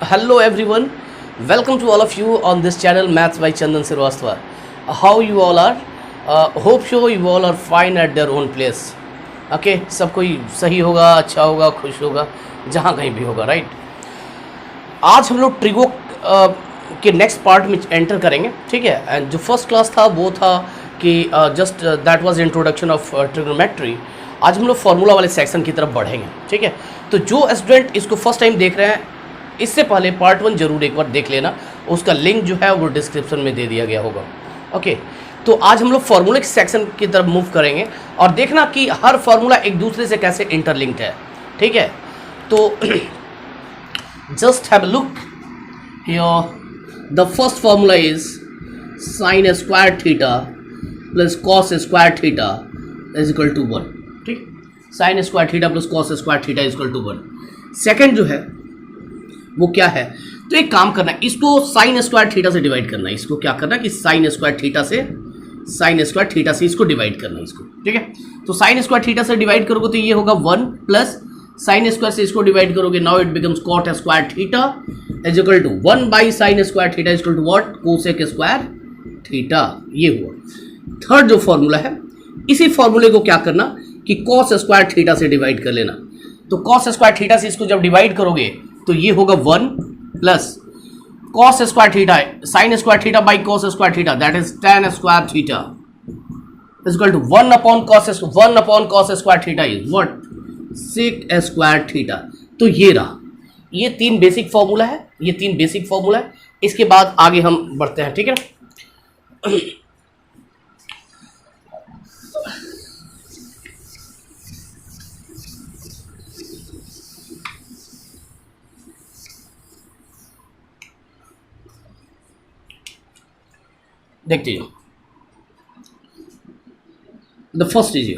Hello everyone, welcome to all of you on this channel Maths by Chandan Srivastava. How you all are? Hope so you all are fine at their own place. Okay, सब कोई सही होगा, अच्छा होगा, खुश होगा, जहाँ कहीं भी होगा, राइट? आज हम लोग ट्रिगो के नेक्स्ट पार्ट में एंटर करेंगे, ठीक है? एंड जो फर्स्ट क्लास था वो था कि just that was introduction of trigonometry. आज हम लोग फार्मूला वाले सेक्शन की तरफ बढ़ेंगे, ठीक है? तो जो स्टूडेंट इसको फर्स्ट टाइम देख रहे हैं, इससे पहले पार्ट 1 जरूर एक बार देख लेना. उसका लिंक जो है वो डिस्क्रिप्शन में दे दिया गया होगा. ओके, तो आज हम लोग फार्मूला के सेक्शन की तरफ मूव करेंगे और देखना कि हर फार्मूला एक दूसरे से कैसे इंटरलिंक्ड है, ठीक है? तो just have a look here. The first formula is sine square theta plus cos square theta is equal to 1. ठीक, sine square theta plus cos square theta is equal to 1. Second जो है वो क्या है? तो एक काम करना है, इसको साइन स्क्वायर थीटा से डिवाइड करना है. इसको क्या करना है कि साइन स्क्वायर थीटा से इसको डिवाइड करना है इसको, ठीक है? तो साइन स्क्वायर थीटा से डिवाइड करोगे तो ये होगा 1 प्लस साइन स्क्वायर से इसको डिवाइड करोगे, now it becomes cot square theta is equal to 1 by sine square theta is equal to what? Cosec square theta. ये हुआ थर्ड जो फॉर्मूला है. इसी फॉर्मूले को क्या करना कि कॉस स्क्वायर थीटा से डिवाइड कर लेना. तो कॉस स्क्वायर थीटा से इसको जब डिवाइड करोगे तो ये होगा 1 plus cos square theta sine square theta by cos square theta that is tan square theta is equal to 1 upon cos square theta is what? Sec square theta. तो ये रहा, ये तीन बेसिक फॉर्मूला है. इसके बाद आगे हम बढ़ते हैं, ठीक है? देखते हैं. The first is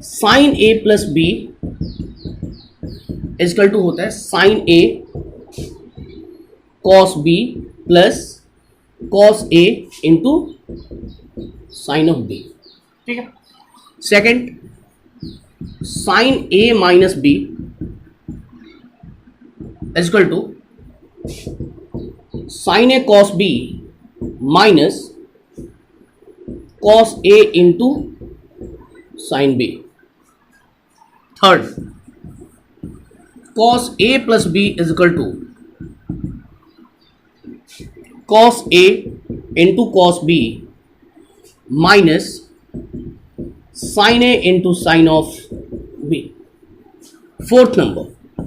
sine A plus B is equal to होता है sine A cos B plus cos A into sine of B, ठीक है? Second sine A minus B is equal to sine A cos B minus cos A into sine B. Third cos A plus B is equal to cos A into cos B minus sine A into sine of B. Fourth number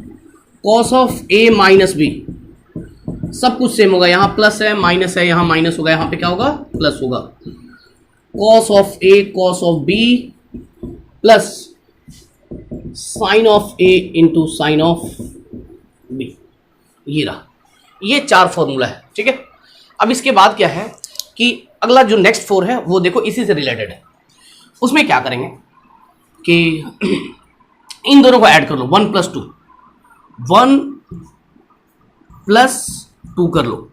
cos of A minus B, सब कुछ same होगा. यहाँ plus है, minus है, यहाँ minus होगा, यहाँ पे क्या होगा? प्लस होगा. Cos of A cos of B plus sine of A into sine of B. ये रहा, ये चार फॉर्मूला है, ठीक है? अब इसके बाद क्या है कि अगला जो नेक्स्ट 4 है वो देखो इसी से रिलेटेड है. उसमें क्या करेंगे कि इन दोनों को ऐड कर लो. 1 प्लस 2 1 प्लस 2 कर लो.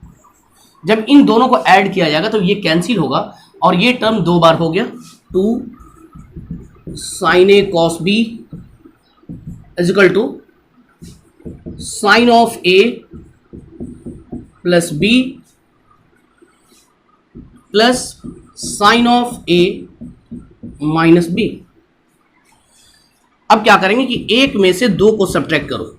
जब इन दोनों को ऐड किया जाएगा तो ये कैंसिल होगा और ये टर्म 2 बार हो गया. 2 sine A cos B is equal to sine of A plus B plus sine of A minus B. अब क्या करेंगे कि एक में से 2 को सब्ट्रैक्ट करो,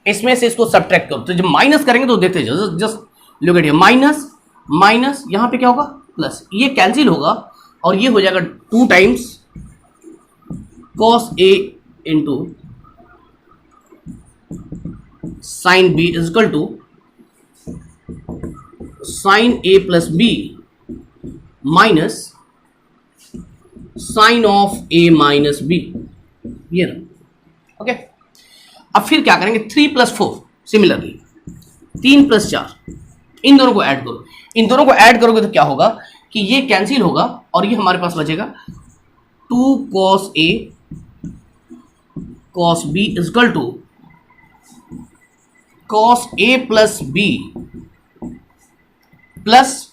इसमें से इसको सब्ट्रैक्ट करो. तो जब माइनस करेंगे तो देखते जाओ, just look at here. Minus minus यहां पे क्या होगा? प्लस. ये कैंसिल होगा और ये हो जाएगा 2 times cos A into sine B is equal to sine A plus B minus sine of A minus B. ये रहा, ओके? अब फिर क्या करेंगे? 3 प्लस 4 सिमिलरली 3 प्लस 4 इन दोनों को ऐड करो. इन दोनों को ऐड करोगे तो क्या होगा कि ये कैंसिल होगा और ये हमारे पास बचेगा 2 cos A cos B is equal to cos A plus B plus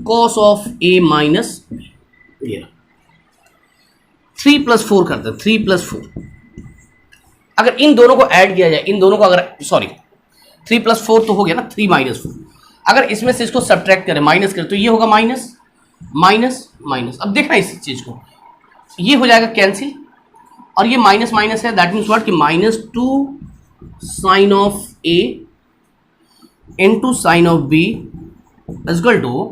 cos of A minus B. 3 plus 4 करते हैं. 3 प्लस 4 अगर इन दोनों को ऐड किया जाए, इन दोनों को अगर, सॉरी 3 + 4 तो हो गया ना, 3 - 4, अगर इसमें से इसको सब्ट्रैक्ट करें, माइनस करें, तो ये होगा माइनस माइनस माइनस। अब देखना इस चीज को, ये हो जाएगा कैंसिल, और ये माइनस माइनस है, दैट मीन्स व्हाट कि -2 sine of A into sine of B is equal to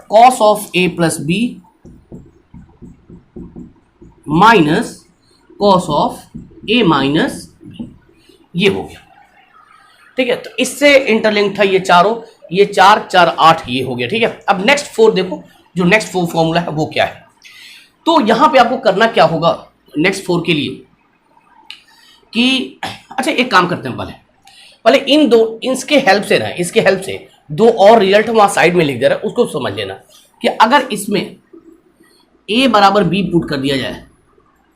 cos of A plus B minus cos of A minus B. ये हो गया, ठीक है। तो इससे इंटरलिंक था ये चारों, ये 4 4 8 ये हो गया, ठीक है। अब नेक्स्ट 4 देखो, जो नेक्स्ट 4 फॉर्मूला है वो क्या है। तो यहां पे आपको करना क्या होगा नेक्स्ट 4 के लिए कि अच्छा एक काम करते हैं, पहले इन दो, इसके हेल्प से ना, इसके हेल्प से 2 और रिजल्ट वहां साइड में लिख दे रहा है, उसको समझ लेना कि अगर इसमें a बराबर b पुट कर दिया जाए,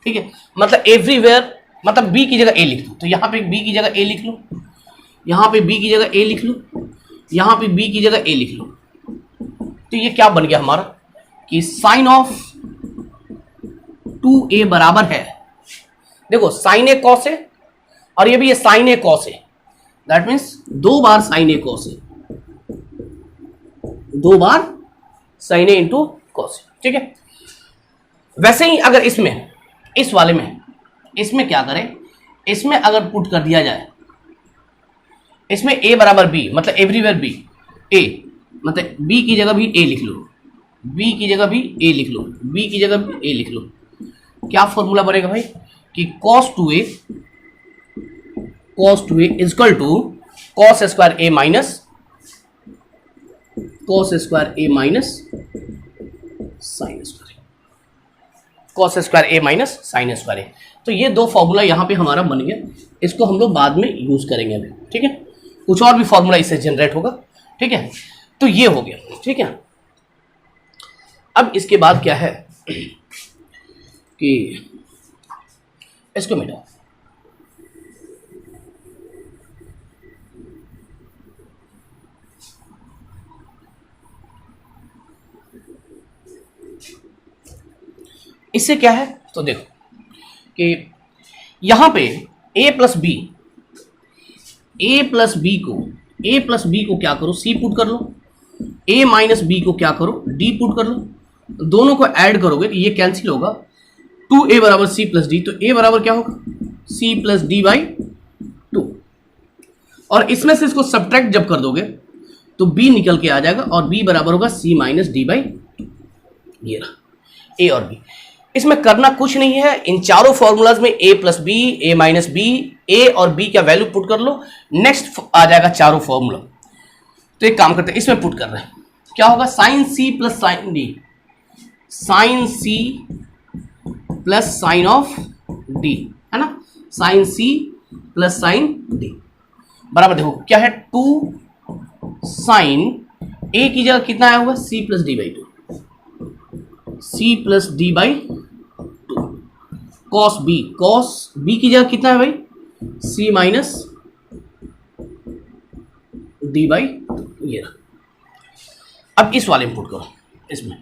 ठीक है, मतलब एवरीवेयर, मतलब b की जगह a लिख लो, तो यहाँ पे b की जगह a लिख लो, यहाँ पे b की जगह a लिख लो, यहाँ पे b की जगह a लिख लो, तो ये क्या बन गया हमारा कि साइन ऑफ 2a बराबर है, देखो साइन ए कॉस ए, और ये भी ये sine A cos A, that means 2 बार साइन ए कॉस ए, 2 बार sine A into cos A, ठीक है। वैसे ही अगर इसमें, इस वाले में, इसमें क्या करें, इसमें अगर पुट कर दिया जाए, इसमें a बराबर b, मतलब एवरीवेयर b, a मतलब b की जगह भी a लिख लो, b की जगह भी a लिख लो, b की जगह भी a लिख लो, क्या फॉर्मूला बनेगा भाई कि cos 2a is equal to cos square a minus cos square a minus sine square, cos square a minus sine square a। तो ये 2 फॉर्मूला यहाँ पे हमारा बन गया, इसको हम लोग बाद में यूज करेंगे अभी, ठीक है। कुछ और भी फॉर्मूला इससे जनरेट होगा, ठीक है। तो ये हो गया, ठीक है। अब इसके बाद क्या है कि इसको मिटाओ, इससे क्या है तो देखो कि यहां पे a प्लस बी को क्या करो, c पुट कर लो, a माइनस बी को क्या करो, d पुट कर लो, दोनों को ऐड करोगे तो ये कैंसिल होगा, 2a बराबर c प्लस डी, तो a बराबर क्या होगा c प्लस डी बाई 2, और इसमें से इसको सब्ट्रैक्ट जब कर दोगे तो b निकल के आ जाएगा, और b बराबर होगा c माइनस डी बाई 2, ये रहा a और b। इसमें करना कुछ नहीं है, इन चारों फॉर्मूलाज में a plus b, a minus b, a और b का वैल्यू पुट कर लो, नेक्स्ट आ जाएगा चारों फॉर्मूला। तो एक काम करते हैं, इसमें पुट कर रहे हैं, क्या होगा sine c plus sine d, sine c plus sine of d, है ना, sine c plus sine d बराबर, देखो क्या है 2 साइन a की जगह कितना आया हुआ c plus d by 2, c plus d by 2, cos b की जगह कितना है भाई c माइनस डी बाई 2, ये रहा। अब इस वाले में पुट करो, इसमें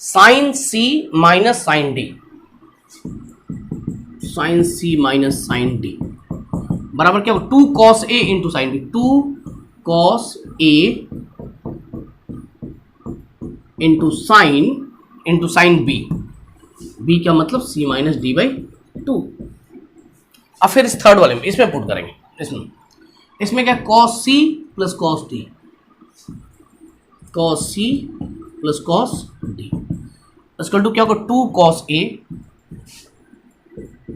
sine c minus sine d, sine c minus sine d बराबर क्या होगा 2 cos a into sine b, 2 cos a into sine b का मतलब c माइनस डी बाई 2। अब फिर इस थर्ड वाले में, इसमें पुट करेंगे, इसमें क्या cos c plus cos d, cos c plus cos d equal to क्या होगा 2 cos a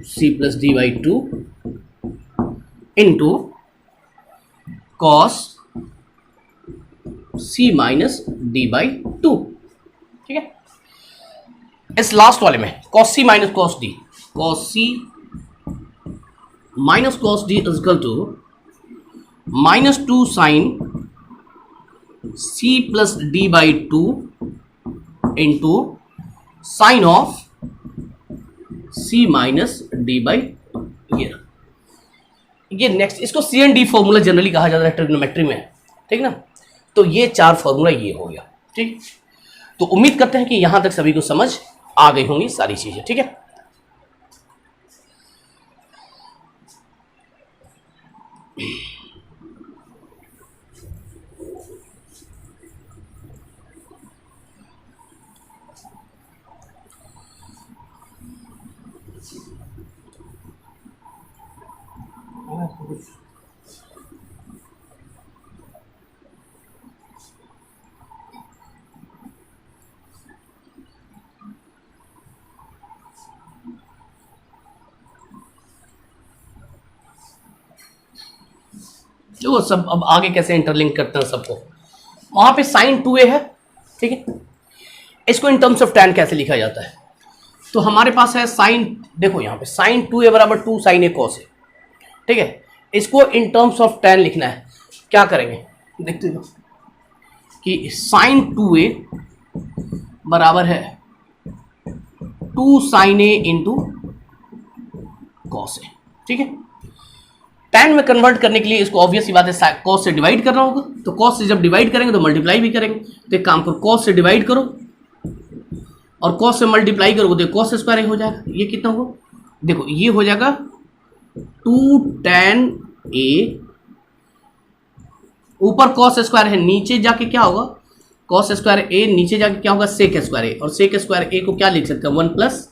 c plus d by 2 into cos c minus d by 2, ठीक है। इस लास्ट वाले में cos c minus cos d, cos c minus cos d is equal to -2 sine c plus d by 2 into sine of c minus d by 2, ये next, इसको सी and d formula generally कहा जाता है trigonometry में, ठीक ना। तो ये 4 फॉर्मूला ये हो गया, ठीक। तो उम्मीद करते हैं कि यहां तक सभी को समझ आ गई होंगी सारी चीजें, ठीक है। देखो सब अब आगे कैसे इंटरलिंक करते हैं सबको। वहां पे साइन 2a है, ठीक है। इसको इन टर्म्स ऑफ tan कैसे लिखा जाता है, तो हमारे पास है साइन, देखो यहाँ पे साइन 2a बराबर 2 साइन ए कॉस ए, ठीक है। इसको इन टर्म्स ऑफ tan लिखना है, क्या करेंगे देखते हो कि साइन 2a बराबर है 2 sine A into cos A, ठीक है। tan में कन्वर्ट करने के लिए इसको ऑब्वियस सी बात है cos से डिवाइड करना होगा, तो cos से जब डिवाइड करेंगे तो मल्टीप्लाई भी करेंगे, तो एक काम करो cos से डिवाइड करो और cos से मल्टीप्लाई करोगे तो cos स्क्वायर हो जाएगा। ये कितना होगा, देखो ये हो जाएगा 2 tan a, ऊपर cos स्क्वायर है, नीचे जाके क्या होगा cos स्क्वायर a, नीचे जाके क्या होगा sec स्क्वायर a, और sec स्क्वायर a को क्या लिख सकते हैं 1 प्लस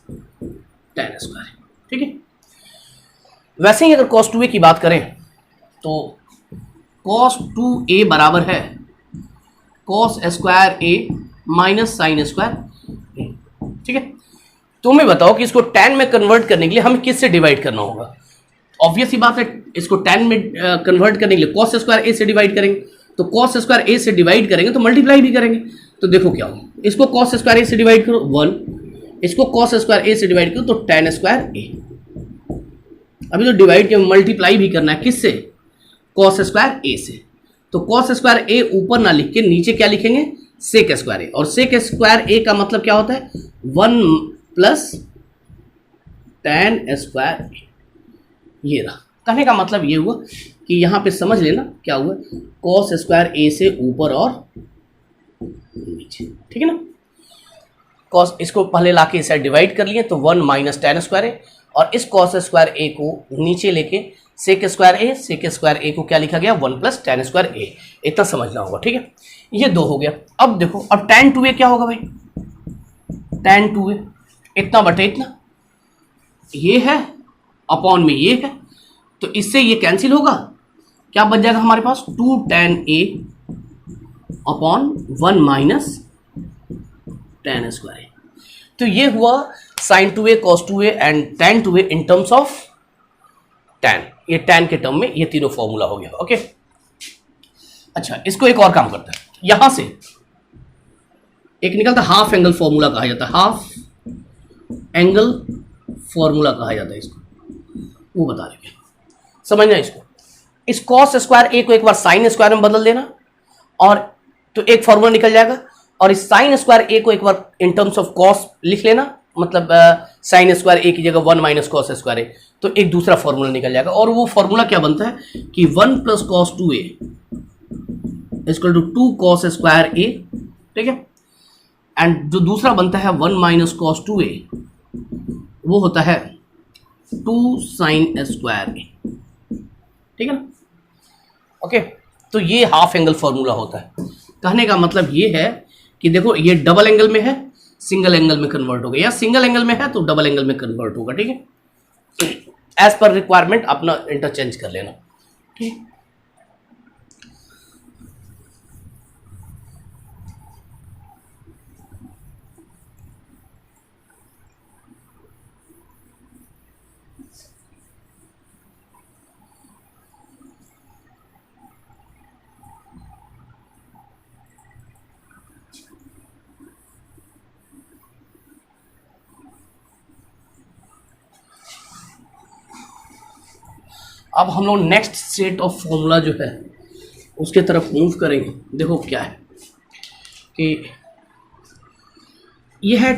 tan स्क्वायर, ठीक है। वैसे ही अगर cos 2a की बात करें तो cos 2a बराबर है cos square a minus sine square a, ठीक है। तुम्हें बताओ कि इसको tan में कन्वर्ट करने के लिए हमें किससे डिवाइड करना होगा। ऑब्वियस ही बात है, इसको tan में कन्वर्ट करने के लिए cos स्क्वायर a से डिवाइड करेंगे, तो cos स्क्वायर a से डिवाइड करेंगे तो मल्टीप्लाई भी करेंगे, तो देखो क्या होगा, इसको cos स्क्वायर a से डिवाइड करो 1, इसको cos स्क्वायर a से डिवाइड करो तो tan स्क्वायर a। अभी तो डिवाइड के मल्टीप्लाई भी करना है किससे, cos स्क्वायर a से, तो cos स्क्वायर a ऊपर ना लिख के नीचे क्या लिखेंगे sec स्क्वायर a, और sec स्क्वायर a का मतलब क्या होता है 1 प्लस tan स्क्वायर a। ये रहा, कहने का मतलब ये हुआ कि यहाँ पे समझ लेना क्या हुआ, cos स्क्वायर a से ऊपर और नीचे, ठीक है ना। cos इसको पहले लाके इसे डिवाइड कर लिए तो 1 माइनस tan स्क्वायर a, और इस cos स्क्वायर a को नीचे लेके sec स्क्वायर a को क्या लिखा गया 1 प्लस tan स्क्वायर a, इतना समझना होगा, ठीक है। ये दो हो गया। अब देखो अब tan 2a क्या होगा भाई, tan 2a इतना बटे इतना, ये है अपॉन में ये है, तो इससे ये कैंसिल होगा, क्या बच जाएगा हमारे पास 2 tan a upon 1 minus tan square a। तो ये हुआ sin 2a cos 2a and tan 2a in terms of tan, ये tan के टर्म में ये तीनों फॉर्मूला हो गया, ओके। अच्छा इसको एक और काम करता है, यहां से एक निकलता हाफ एंगल फॉर्मूला कहा जाता है, हाफ एंगल फॉर्मूला कहा जाता है इसको, वो बता देंगे, समझना इसको। इस cos स्क्वायर a को एक बार sin स्क्वायर में बदल देना और तो एक फॉर्मूला निकल जाएगा, और इस sin स्क्वायर a को एक बार इन टर्म्स ऑफ cos लिख लेना, मतलब sin स्क्वायर a की जगह 1 माइनस cos स्क्वायर a, तो एक दूसरा फॉर्मूला निकल जाएगा, और वो फॉर्मूला क्या बनता है कि 1 plus cos 2a equal to 2 cos square a, ठीक है। एंड जो दूसरा बनता है 1 माइनस cos 2a वो होता है 2 sin स्क्वायर a, ठीक है ना, ओके। तो ये हाफ एंगल फॉर्मूला होता है। कहने का मतलब ये है कि देखो ये डबल एंगल में है, सिंगल एंगल में कन्वर्ट होगा, या सिंगल एंगल में है तो डबल एंगल में कन्वर्ट होगा, ठीक है। एज पर रिक्वायरमेंट अपना इंटरचेंज कर लेना, ठीक। अब हम लोग नेक्स्ट सेट ऑफ फॉर्मूला जो है उसके तरफ मूव करेंगे। देखो क्या है कि यह है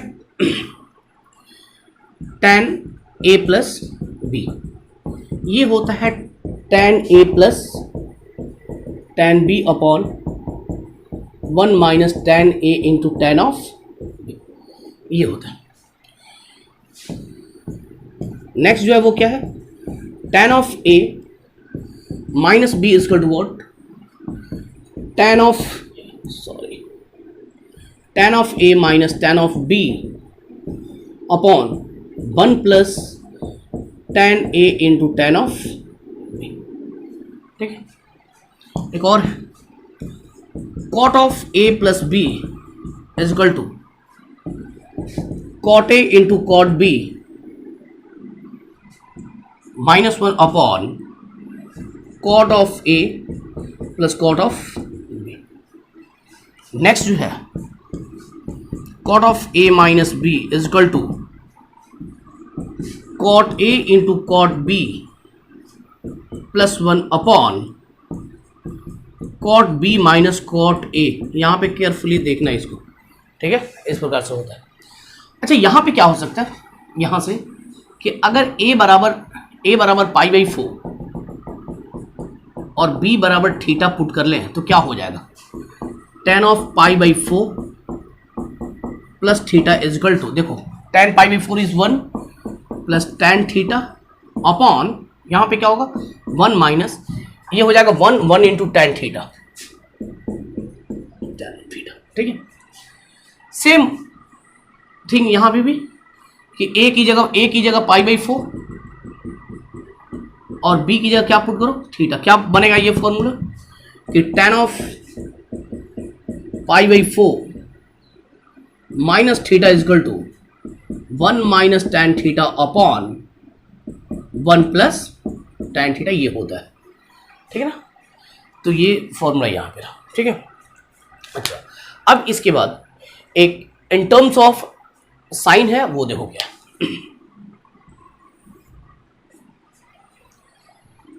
tan a प्लस बी, ये होता है tan a plus tan b upon 1 minus tan a into tan of b, ये होता है। नेक्स्ट जो है वो क्या है, tan of a minus b is equal to what, tan of A minus tan of b upon 1 plus tan a into tan of B. ठीक है, एक और cot of A plus B is equal to cot a into cot b minus 1 upon cot of A plus cot of b. Next जो है cot of A minus b is equal to cot a into cot B plus 1 upon cot b minus cot a. यहाँ पे carefully देखना है इसको, ठीक है, इस प्रकार से होता है। अच्छा, यहाँ पे क्या हो सकता है, यहाँ से कि अगर a बराबर पाई बाई 4 और b बराबर थीटा पुट कर लें तो क्या हो जाएगा, tan of pi by 4 plus theta is equal to, देखो tan pi by 4 is 1 plus tan theta upon यहाँ पे क्या होगा 1 माइनस ये हो जाएगा 1 इंटू tan थीटा, ठीक है। सेम थिंग यहाँ पे भी कि a की जगह पाई बाई 4 और b की जगह क्या पुट करो, थीटा। क्या बनेगा ये फॉर्मूला कि tan of pi by 4 minus theta is equal to 1 minus tan theta upon 1 plus tan theta, ये होता है, ठीक है ना। तो ये फॉर्मूला यहाँ पे रहा, ठीक है। अच्छा, अब इसके बाद एक इन टर्म्स ऑफ साइन है, वो देखो क्या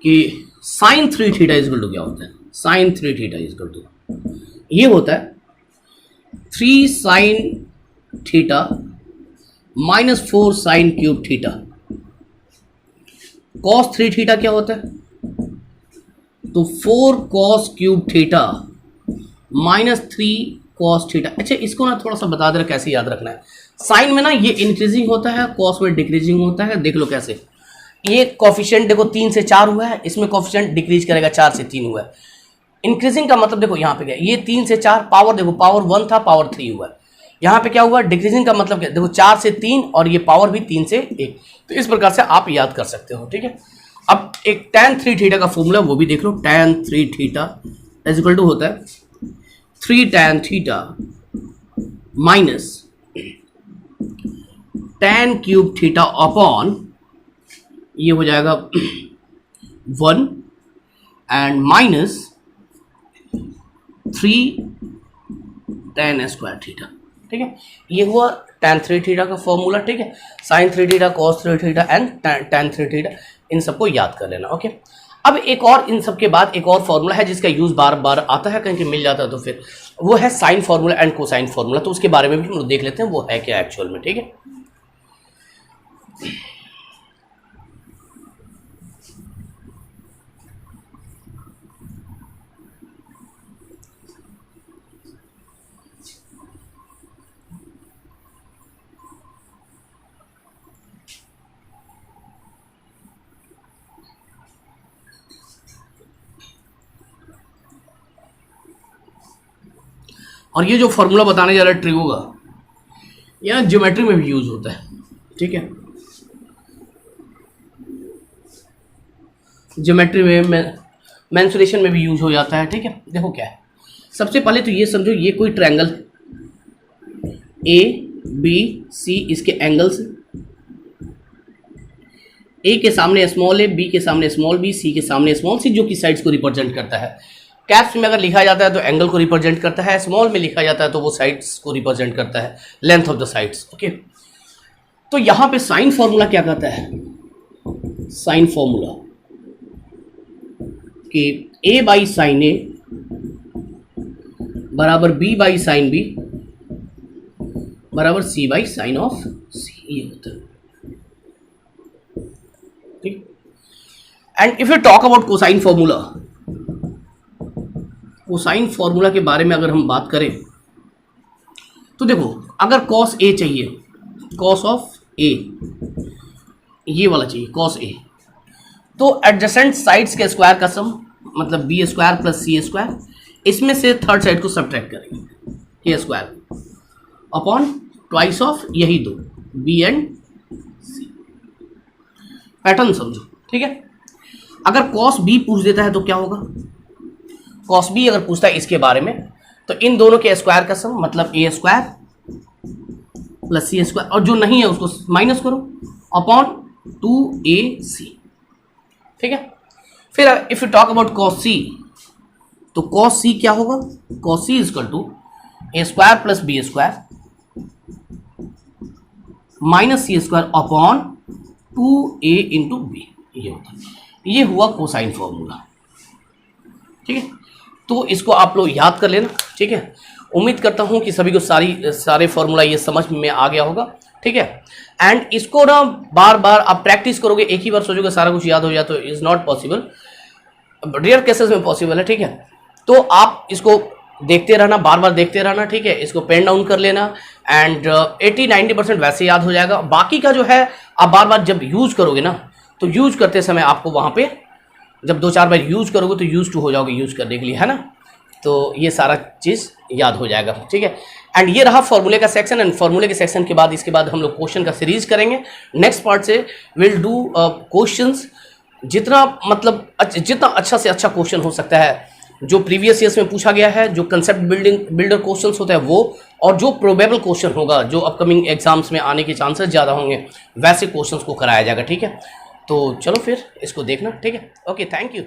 कि sine 3 theta is equal to क्या होता है, sine 3 theta is equal to ये होता है 3 sine theta minus 4 sine cube theta. Cos 3 theta क्या होता है, तो 4 cos cube theta minus 3 cos theta. अच्छा, इसको ना थोड़ा सा बता दे रहा कैसे याद रखना है। साइन में ना ये इंक्रीजिंग होता है, कॉस में डिक्रीजिंग होता है। देख लो कैसे, ये कॉफिशिएंट देखो 3 से 4 हुआ है, इसमें कॉफिशिएंट डिक्रीज करेगा 4 से 3 हुआ है। इंक्रीजिंग का मतलब देखो यहाँ पे क्या, ये 3 से 4 पावर देखो पावर 1 था, पावर 3 हुआ है। यहाँ पे क्या हुआ, डिक्रीजिंग का मतलब क्या, देखो 4 से 3 और ये पावर भी 3 से 1। तो इस प्रकार से आप याद कर सकते हो, ठीक है। अब एक tan 3 थीटा का फॉर्मूला वो भी देख लो, tan 3 theta is equal to होता है 3 tan theta minus tan cube theta upon ये हो जाएगा 1 and minus 3 tan square theta, ठीक है। ये हुआ tan 3 थीटा का फॉर्मूला, ठीक है। sin 3 theta, cos 3 theta and tan 3 theta, इन सबको याद कर लेना, ओके। अब एक और इन सब के बाद एक और फॉर्मूला है जिसका यूज बार बार आता है, कहीं मिल जाता है, तो फिर वो है sine formula and cosine formula. तो उसके बारे में भी हम लोग देख लेते हैं वो है क्या एक्चुअल में, ठीक है। और ये जो फॉर्मूला बताने जा रहा है ट्रिगो का, यह ज्योमेट्री में भी यूज होता है, ठीक है। ज्योमेट्री में मेंसुरेशन में भी यूज हो जाता है, ठीक है। देखो क्या है, सबसे पहले तो ये समझो ये कोई ट्रायंगल ए बी सी, इसके एंगल्स ए के सामने स्मॉल ए, बी के सामने स्मॉल बी, सी के सामने स्मॉल सी, जो कि साइड्स को रिप्रेजेंट करता है। कैप्स में अगर लिखा जाता है तो एंगल को रिप्रेजेंट करता है, स्मॉल में लिखा जाता है तो वो साइड्स को रिप्रेजेंट करता है, length of the sides, okay. तो यहाँ पे साइन फॉर्मूला क्या कहता है, साइन फॉर्मूला कि a बाई साइन ए बराबर b बाई साइन बी बराबर c by sine of c, ये होता है, ठीक। And if you talk about cosine formula, cosine formula के बारे में अगर हम बात करें तो देखो, अगर cos a चाहिए, cos ऑफ a ये वाला चाहिए cos a, तो एडजेसेंट साइड्स के स्क्वायर का सम मतलब बी स्क्वायर प्लस सी स्क्वायर, इसमें से थर्ड साइड को सब्ट्रैक्ट करेंगे, ए स्क्वायर अपॉन ट्वाइस ऑफ यही दो बी एंड सी। पैटर्न समझो, ठीक है। अगर कॉस बी पूछ देता है तो क्या होगा, कॉस बी अगर पूछता है इसके बारे में तो इन दोनों के स्क्वायर का सम मतलब ए स्क्वायर प्लस सी स्क्वायर, और जो नहीं है उसको माइनस करो अपॉन 2ac, ठीक है। फिर if you talk about cos C, तो कॉस सी क्या होगा, cos C is equal to A square plus B square minus C square upon 2a into B, ये होता है। ये हुआ कोसाइन फॉर्मूला, ठीक है। तो इसको आप लोग याद कर लेना, ठीक है। उम्मीद करता हूं कि सभी को सारे फॉर्मूला ये समझ में आ गया होगा, ठीक है। एंड इसको ना बार बार आप प्रैक्टिस करोगे, एक ही बार सोचोगे सारा कुछ याद हो जाए तो is not possible, rare cases में पॉसिबल है, ठीक है। तो आप इसको देखते रहना, बार बार देखते रहना, ठीक है। इसको पेन डाउन कर लेना एंड 80-90% वैसे याद हो जाएगा। बाकी का जो है आप बार बार जब यूज करोगे ना, तो यूज करते समय आपको वहाँ पे जब 2-4 बार यूज करोगे तो यूज टू हो जाओगे यूज करने के लिए, है ना। तो ये सारा चीज़ याद हो जाएगा, ठीक है। एंड ये रहा फॉर्मूले का सेक्शन, एंड फॉर्मूले के सेक्शन के बाद इसके बाद हम लोग क्वेश्चन का सीरीज करेंगे। नेक्स्ट पार्ट से विल डू क्वेश्चंस, जितना मतलब जितना अच्छा से अच्छा क्वेश्चन हो सकता है, जो प्रीवियस ईयर्स में पूछा गया है, जो कंसेप्ट बिल्डर क्वेश्चंस होता है वो, और जो प्रोबेबल क्वेश्चन होगा जो अपकमिंग एग्जाम्स में आने के चांसेस ज़्यादा होंगे, वैसे क्वेश्चंस को कराया जाएगा, ठीक है। तो चलो फिर इसको देखना, ठीक है। Okay, thank you.